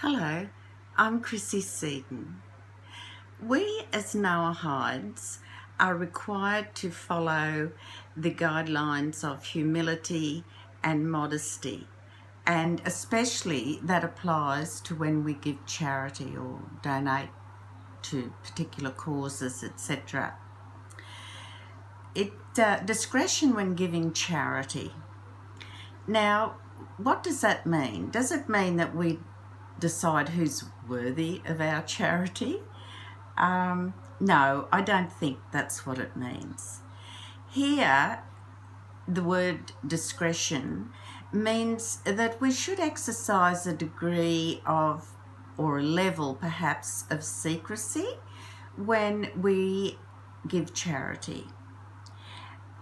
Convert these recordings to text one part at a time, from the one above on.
Hello, I'm Chrissy Seaton. We as Noahides are required to follow the guidelines of humility and modesty, and especially that applies to when we give charity or donate to particular causes, etc. Discretion when giving charity. Now, what does that mean? Does it mean that we decide who's worthy of our charity? No, I don't think that's what it means. Here, the word discretion means that we should exercise a degree of, or a level perhaps, of secrecy when we give charity.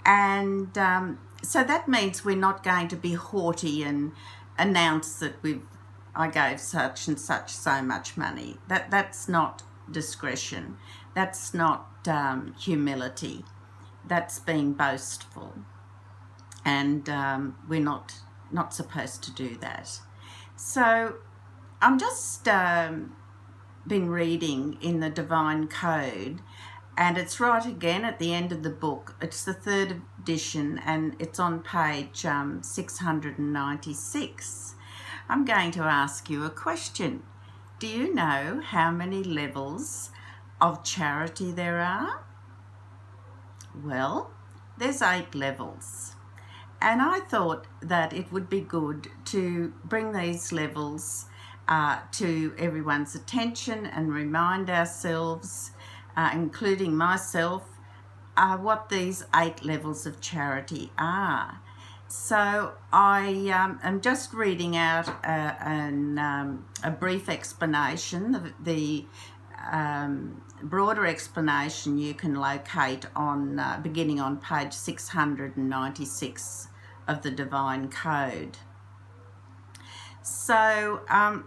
And so that means we're not going to be haughty and announce that I gave such and such so much money. That's not discretion. That's not humility. That's being boastful. And we're not supposed to do that. So I'm just been reading in the Divine Code, and it's right again at the end of the book. It's the third edition and it's on page 696. I'm going to ask you a question. Do you know how many levels of charity there are? Well, there's 8 levels. And I thought that it would be good to bring these levels to everyone's attention and remind ourselves, including myself, what these 8 levels of charity are. So I am just reading out a brief explanation. The broader explanation you can locate on beginning on page 696 of the Divine Code. So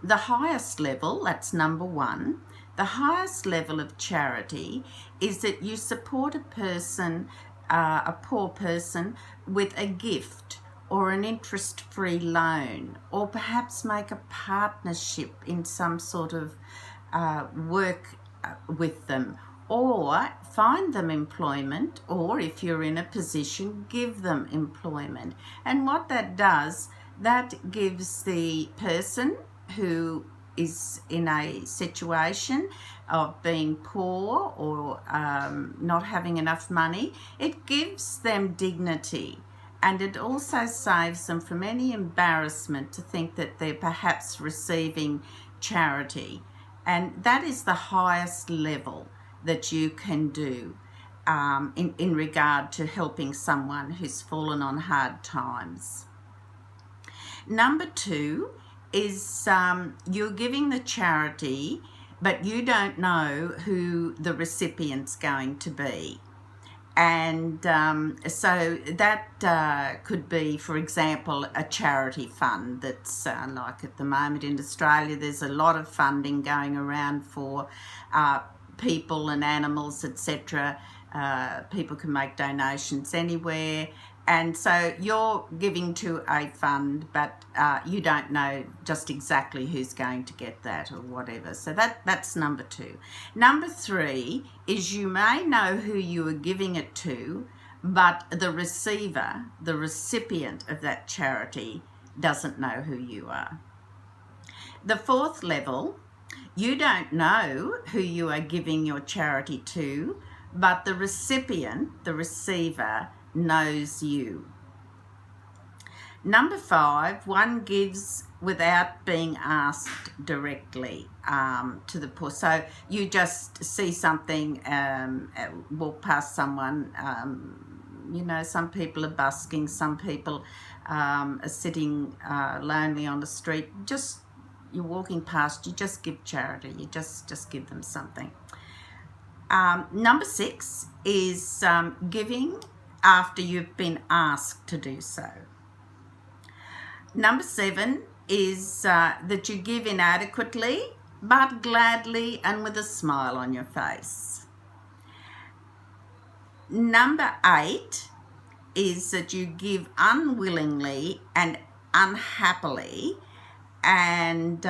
the highest level, that's number 1, the highest level of charity is that you support a person, a poor person, with a gift or an interest-free loan, or perhaps make a partnership in some sort of work with them, or find them employment, or if you're in a position, give them employment. And what that does, that gives the person who is in a situation of being poor or not having enough money, it gives them dignity, and it also saves them from any embarrassment to think that they're perhaps receiving charity. And that is the highest level that you can do in regard to helping someone who's fallen on hard times. Number 2 is you're giving the charity, but you don't know who the recipient's going to be. And so that could be, for example, a charity fund that's like at the moment in Australia, there's a lot of funding going around for people and animals, etc. People can make donations anywhere. And so you're giving to a fund, but you don't know just exactly who's going to get that or whatever. So that's number 2. Number 3 is you may know who you are giving it to, but the receiver, the recipient of that charity, doesn't know who you are. The 4th level, you don't know who you are giving your charity to, but the recipient, the receiver, knows you. Number 5, one gives without being asked directly to the poor. So you just see something, walk past someone, some people are busking, some people are sitting lonely on the street. Just you're walking past, you just give charity, you just give them something. Number 6 is giving after you've been asked to do so. Number 7 is that you give inadequately, but gladly and with a smile on your face. Number 8 is that you give unwillingly and unhappily, and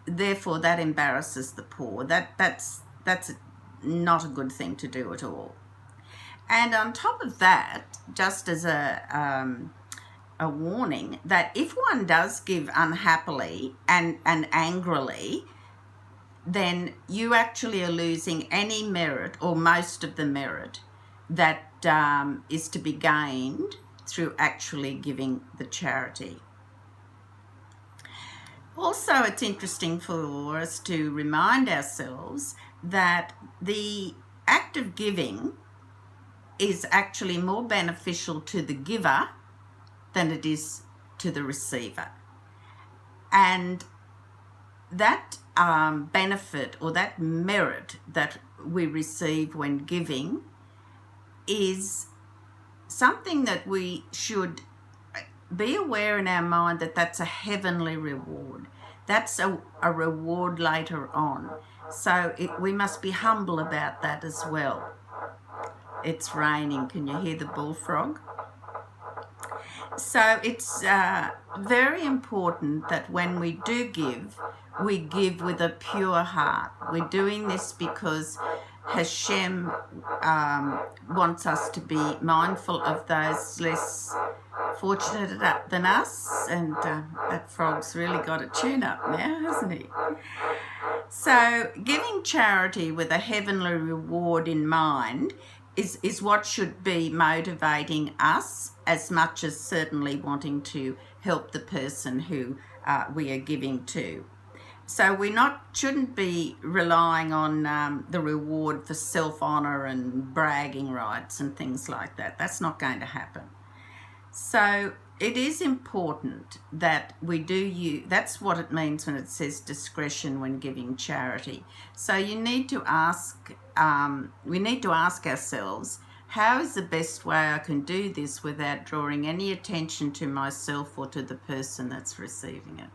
therefore that embarrasses the poor. That's not a good thing to do at all. And on top of that, just as a warning, that if one does give unhappily and angrily, then you actually are losing any merit or most of the merit that is to be gained through actually giving the charity. Also, it's interesting for us to remind ourselves that the act of giving is actually more beneficial to the giver than it is to the receiver. And that benefit or that merit that we receive when giving is something that we should be aware in our mind that that's a heavenly reward. That's a reward later on. So we must be humble about that as well. It's raining. Can you hear the bullfrog? So it's very important that when we do give, we give with a pure heart. We're doing this because Hashem wants us to be mindful of those less fortunate than us. And that frog's really got a tune up now, hasn't he? So giving charity with a heavenly reward in mind is what should be motivating us, as much as certainly wanting to help the person who we are giving to. So we shouldn't be relying on the reward for self-honour and bragging rights and things like that. That's not going to happen. So it is important that we do use, that's what it means when it says discretion when giving charity. So you need to ask, we need to ask ourselves, how is the best way I can do this without drawing any attention to myself or to the person that's receiving it?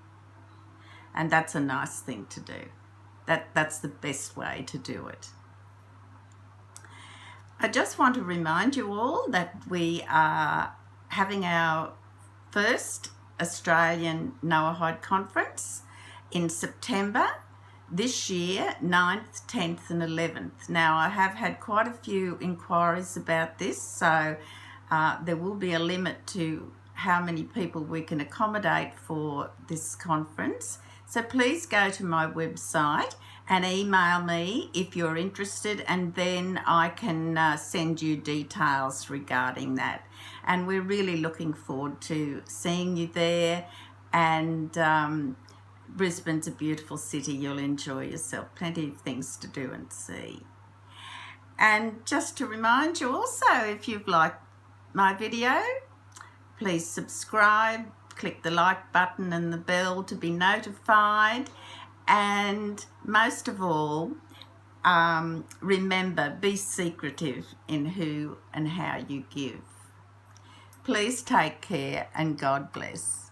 And that's a nice thing to do. That's the best way to do it. I just want to remind you all that we are having our first Australian Noahide conference in September this year, 9th, 10th and 11th. Now, I have had quite a few inquiries about this, so there will be a limit to how many people we can accommodate for this conference. So please go to my website and email me if you're interested, and then I can send you details regarding that. And we're really looking forward to seeing you there. And Brisbane's a beautiful city. You'll enjoy yourself. Plenty of things to do and see. And just to remind you also, if you've liked my video, please subscribe, click the like button and the bell to be notified. And most of all, remember, be secretive in who and how you give. Please take care and God bless.